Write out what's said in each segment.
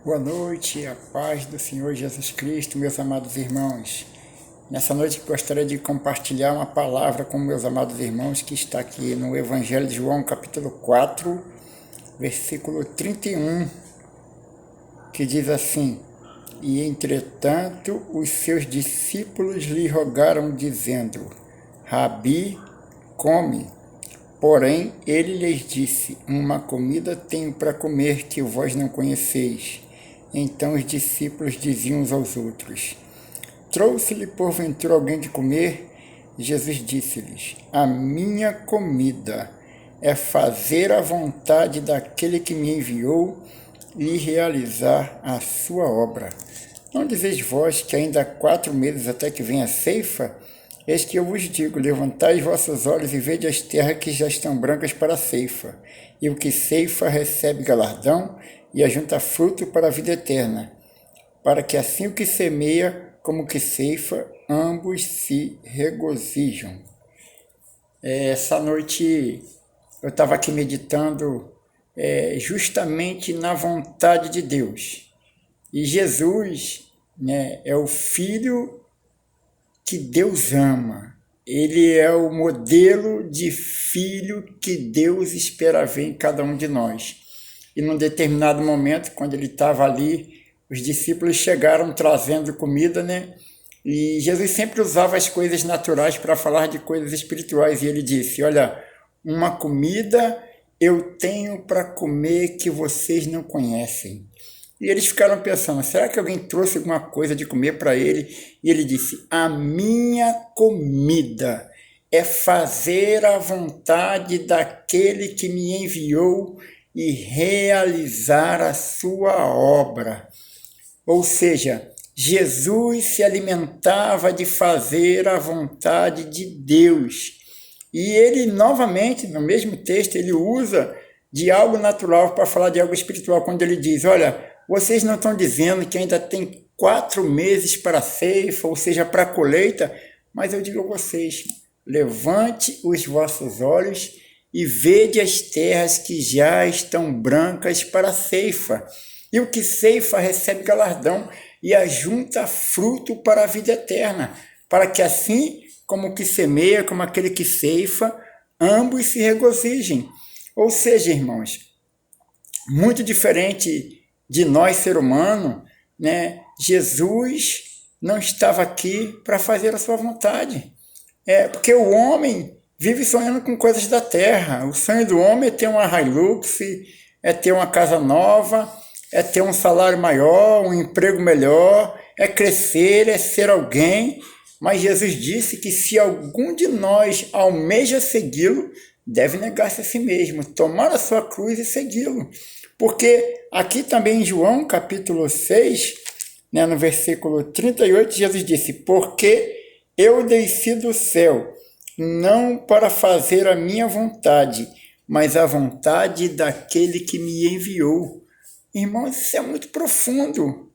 Boa noite, a paz do Senhor Jesus Cristo, meus amados irmãos. Nessa noite gostaria de compartilhar uma palavra com meus amados irmãos que está aqui no Evangelho de João, capítulo 4, versículo 31, que diz assim: E entretanto os seus discípulos lhe rogaram, dizendo: Rabi, come. Porém ele lhes disse: Uma comida tenho para comer que vós não conheceis. Então os discípulos diziam uns aos outros: Trouxe-lhe porventura alguém de comer? Jesus disse-lhes: A minha comida é fazer a vontade daquele que me enviou e realizar a sua obra. Não dizeis vós que ainda há 4 meses até que venha a ceifa? Eis que eu vos digo: levantai os vossos olhos e vede as terras que já estão brancas para a ceifa, e o que ceifa recebe galardão e ajunta fruto para a vida eterna, para que assim o que semeia como o que ceifa, ambos se regozijam. Essa noite eu estava aqui meditando justamente na vontade de Deus. E Jesus, é o Filho que Deus ama. Ele é o modelo de filho que Deus espera ver em cada um de nós. E num determinado momento, quando ele estava ali, os discípulos chegaram trazendo comida, E Jesus sempre usava as coisas naturais para falar de coisas espirituais. E ele disse: olha, uma comida eu tenho para comer que vocês não conhecem. E eles ficaram pensando: será que alguém trouxe alguma coisa de comer para ele? E ele disse: a minha comida é fazer a vontade daquele que me enviou e realizar a sua obra. Ou seja, Jesus se alimentava de fazer a vontade de Deus. E ele, novamente, no mesmo texto, ele usa de algo natural para falar de algo espiritual, quando ele diz: olha, vocês não estão dizendo que ainda tem 4 meses para a ceifa, ou seja, para a colheita, mas eu digo a vocês: levante os vossos olhos e vede as terras que já estão brancas para a ceifa. E o que ceifa recebe galardão e ajunta fruto para a vida eterna, para que assim como o que semeia, como aquele que ceifa, ambos se regozijem. Ou seja, irmãos, muito diferente de nós, ser humano, Jesus não estava aqui para fazer a sua vontade. Porque o homem vive sonhando com coisas da terra. O sonho do homem é ter uma Hilux, é ter uma casa nova, é ter um salário maior, um emprego melhor, é crescer, é ser alguém. Mas Jesus disse que se algum de nós almeja segui-lo, deve negar-se a si mesmo, tomar a sua cruz e segui-lo. Porque aqui também em João, capítulo 6, no versículo 38, Jesus disse: porque eu desci do céu, não para fazer a minha vontade, mas a vontade daquele que me enviou. Irmãos, isso é muito profundo.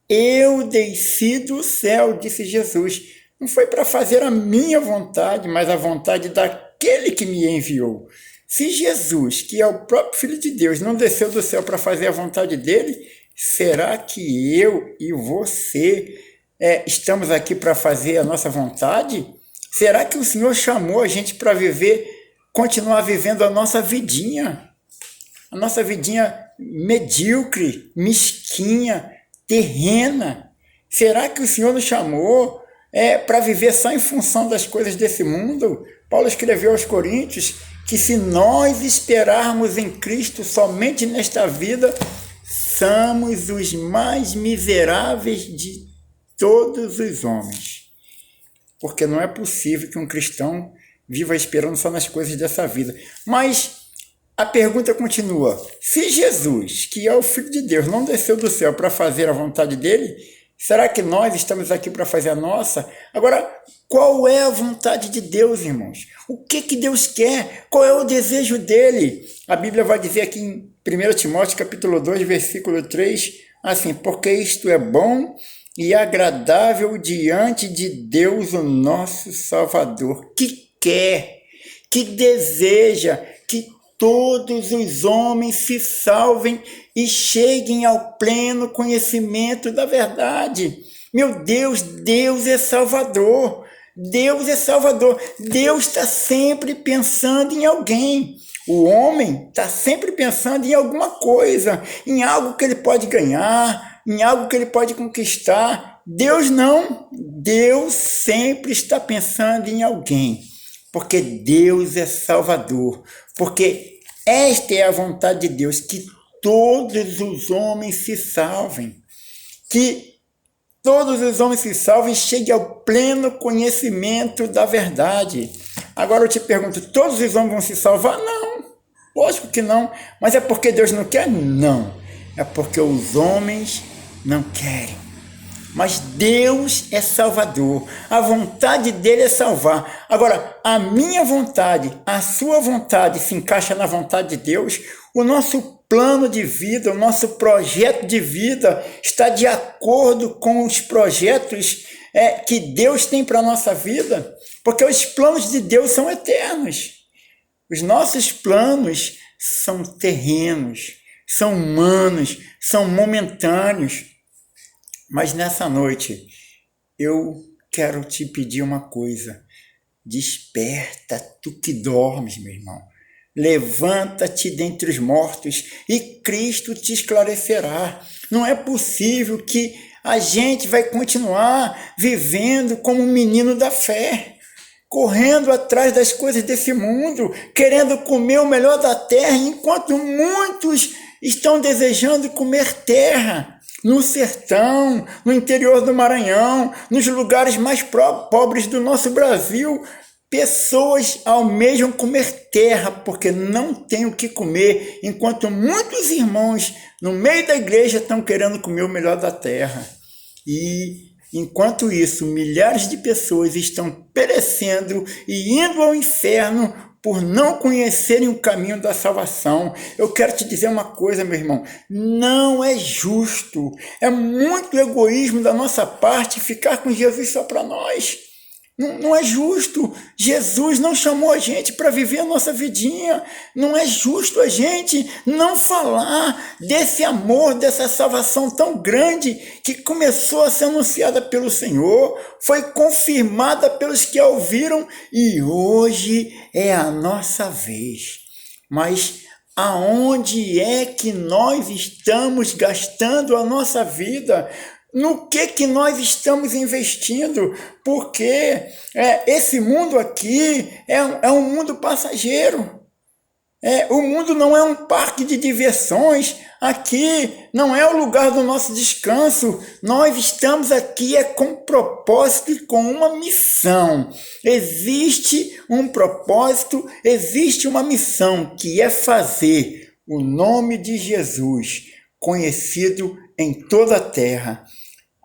Eu desci do céu, disse Jesus. Não foi para fazer a minha vontade, mas a vontade daquele que me enviou. Se Jesus, que é o próprio Filho de Deus, não desceu do céu para fazer a vontade dele, será que eu e você estamos aqui para fazer a nossa vontade? Será que o Senhor chamou a gente para viver, continuar vivendo a nossa vidinha medíocre, mesquinha, terrena? Será que o Senhor nos chamou para viver só em função das coisas desse mundo? Paulo escreveu aos Coríntios que se nós esperarmos em Cristo somente nesta vida, somos os mais miseráveis de todos os homens. Porque não é possível que um cristão viva esperando só nas coisas dessa vida. Mas a pergunta continua: se Jesus, que é o Filho de Deus, não desceu do céu para fazer a vontade dele, será que nós estamos aqui para fazer a nossa? Agora, qual é a vontade de Deus, irmãos? O que Deus quer? Qual é o desejo dele? A Bíblia vai dizer aqui em 1 Timóteo capítulo 2, versículo 3, assim: porque isto é bom e agradável diante de Deus, o nosso Salvador, que quer, que deseja que todos os homens se salvem e cheguem ao pleno conhecimento da verdade. Meu Deus, Deus é Salvador. Deus é Salvador. Deus está sempre pensando em alguém. O homem está sempre pensando em alguma coisa, em algo que ele pode ganhar, em algo que ele pode conquistar. Deus não. Deus sempre está pensando em alguém, porque Deus é Salvador. Porque esta é a vontade de Deus, que todos os homens se salvem. Que todos os homens se salvem e cheguem ao pleno conhecimento da verdade. Agora eu te pergunto, todos os homens vão se salvar? Não, lógico que não. Mas é porque Deus não quer? Não. É porque os homens não querem. Mas Deus é Salvador. A vontade dele é salvar. Agora, a minha vontade, a sua vontade se encaixa na vontade de Deus? O nosso plano de vida, o nosso projeto de vida está de acordo com os projetos que Deus tem para a nossa vida? Porque os planos de Deus são eternos. Os nossos planos são terrenos, são humanos, são momentâneos. Mas nessa noite, eu quero te pedir uma coisa. Desperta, tu que dormes, meu irmão. Levanta-te dentre os mortos e Cristo te esclarecerá. Não é possível que a gente vai continuar vivendo como um menino da fé, correndo atrás das coisas desse mundo, querendo comer o melhor da terra, enquanto muitos estão desejando comer terra. No sertão, no interior do Maranhão, nos lugares mais pobres do nosso Brasil, pessoas almejam comer terra porque não têm o que comer, enquanto muitos irmãos no meio da igreja estão querendo comer o melhor da terra. E enquanto isso, milhares de pessoas estão perecendo e indo ao inferno por não conhecerem o caminho da salvação. Eu quero te dizer uma coisa, meu irmão, não é justo, é muito egoísmo da nossa parte ficar com Jesus só para nós. Não é justo. Jesus não chamou a gente para viver a nossa vidinha. Não é justo a gente não falar desse amor, dessa salvação tão grande que começou a ser anunciada pelo Senhor, foi confirmada pelos que a ouviram e hoje é a nossa vez. Mas aonde é que nós estamos gastando a nossa vida? No que nós estamos investindo? Porque esse mundo aqui é um mundo passageiro. O mundo não é um parque de diversões. Aqui não é o lugar do nosso descanso. Nós estamos aqui com propósito e com uma missão. Existe um propósito, existe uma missão, que é fazer o nome de Jesus conhecido em toda a terra.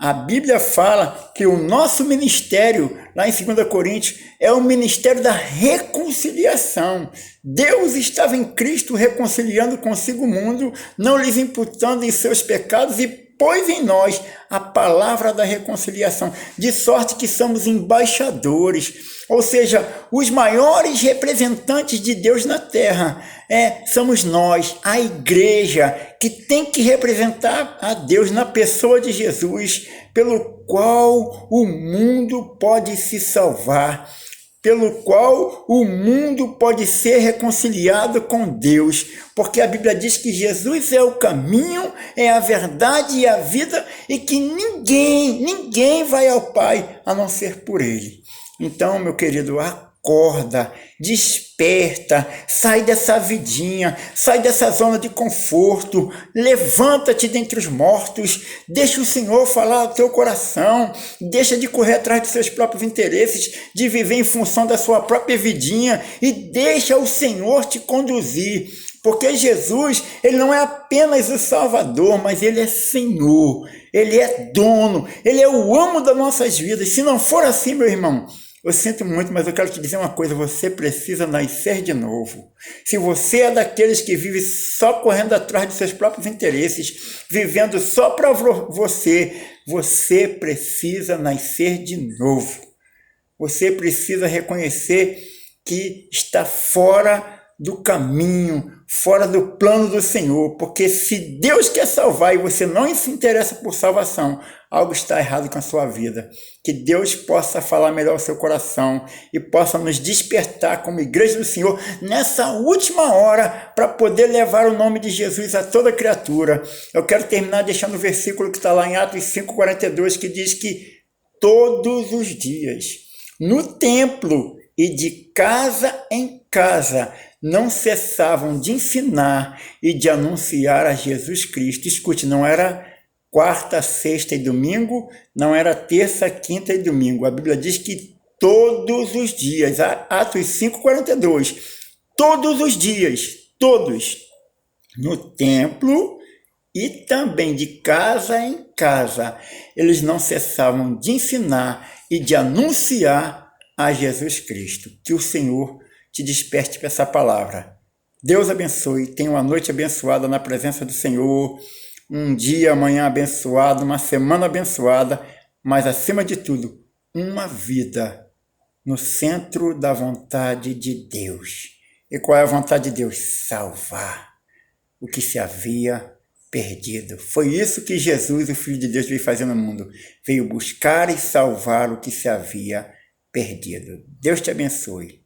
A Bíblia fala que o nosso ministério, lá em 2 Coríntios, é o ministério da reconciliação. Deus estava em Cristo reconciliando consigo o mundo, não lhes imputando em seus pecados e pôs em nós a palavra da reconciliação, de sorte que somos embaixadores, ou seja, os maiores representantes de Deus na terra. Somos nós, a igreja, que tem que representar a Deus na pessoa de Jesus, pelo qual o mundo pode se salvar, pelo qual o mundo pode ser reconciliado com Deus, porque a Bíblia diz que Jesus é o caminho, é a verdade e a vida, e que ninguém vai ao Pai a não ser por Ele. Então, meu querido, acorda, desperta, sai dessa vidinha, sai dessa zona de conforto, levanta-te dentre os mortos, deixa o Senhor falar ao teu coração, deixa de correr atrás dos seus próprios interesses, de viver em função da sua própria vidinha e deixa o Senhor te conduzir, porque Jesus, ele não é apenas o Salvador, mas ele é Senhor, ele é dono, ele é o amo das nossas vidas. Se não for assim, meu irmão, eu sinto muito, mas eu quero te dizer uma coisa, você precisa nascer de novo. Se você é daqueles que vive só correndo atrás de seus próprios interesses, vivendo só para você precisa nascer de novo. Você precisa reconhecer que está fora do caminho, fora do plano do Senhor, porque se Deus quer salvar e você não se interessa por salvação, algo está errado com a sua vida. Que Deus possa falar melhor ao seu coração e possa nos despertar como igreja do Senhor nessa última hora para poder levar o nome de Jesus a toda criatura. Eu quero terminar deixando o versículo que está lá em Atos 5,42, que diz que todos os dias, no templo e de casa em casa, não cessavam de ensinar e de anunciar a Jesus Cristo. Escute, não era quarta, sexta e domingo, não era terça, quinta e domingo. A Bíblia diz que todos os dias, Atos 5,42, todos os dias, todos, no templo e também de casa em casa, eles não cessavam de ensinar e de anunciar a Jesus Cristo. Que o Senhor te desperte para essa palavra. Deus abençoe, tenha uma noite abençoada na presença do Senhor, um dia, amanhã abençoado, uma semana abençoada, mas acima de tudo, uma vida no centro da vontade de Deus. E qual é a vontade de Deus? Salvar o que se havia perdido. Foi isso que Jesus, o Filho de Deus, veio fazer no mundo. Veio buscar e salvar o que se havia perdido. Deus te abençoe.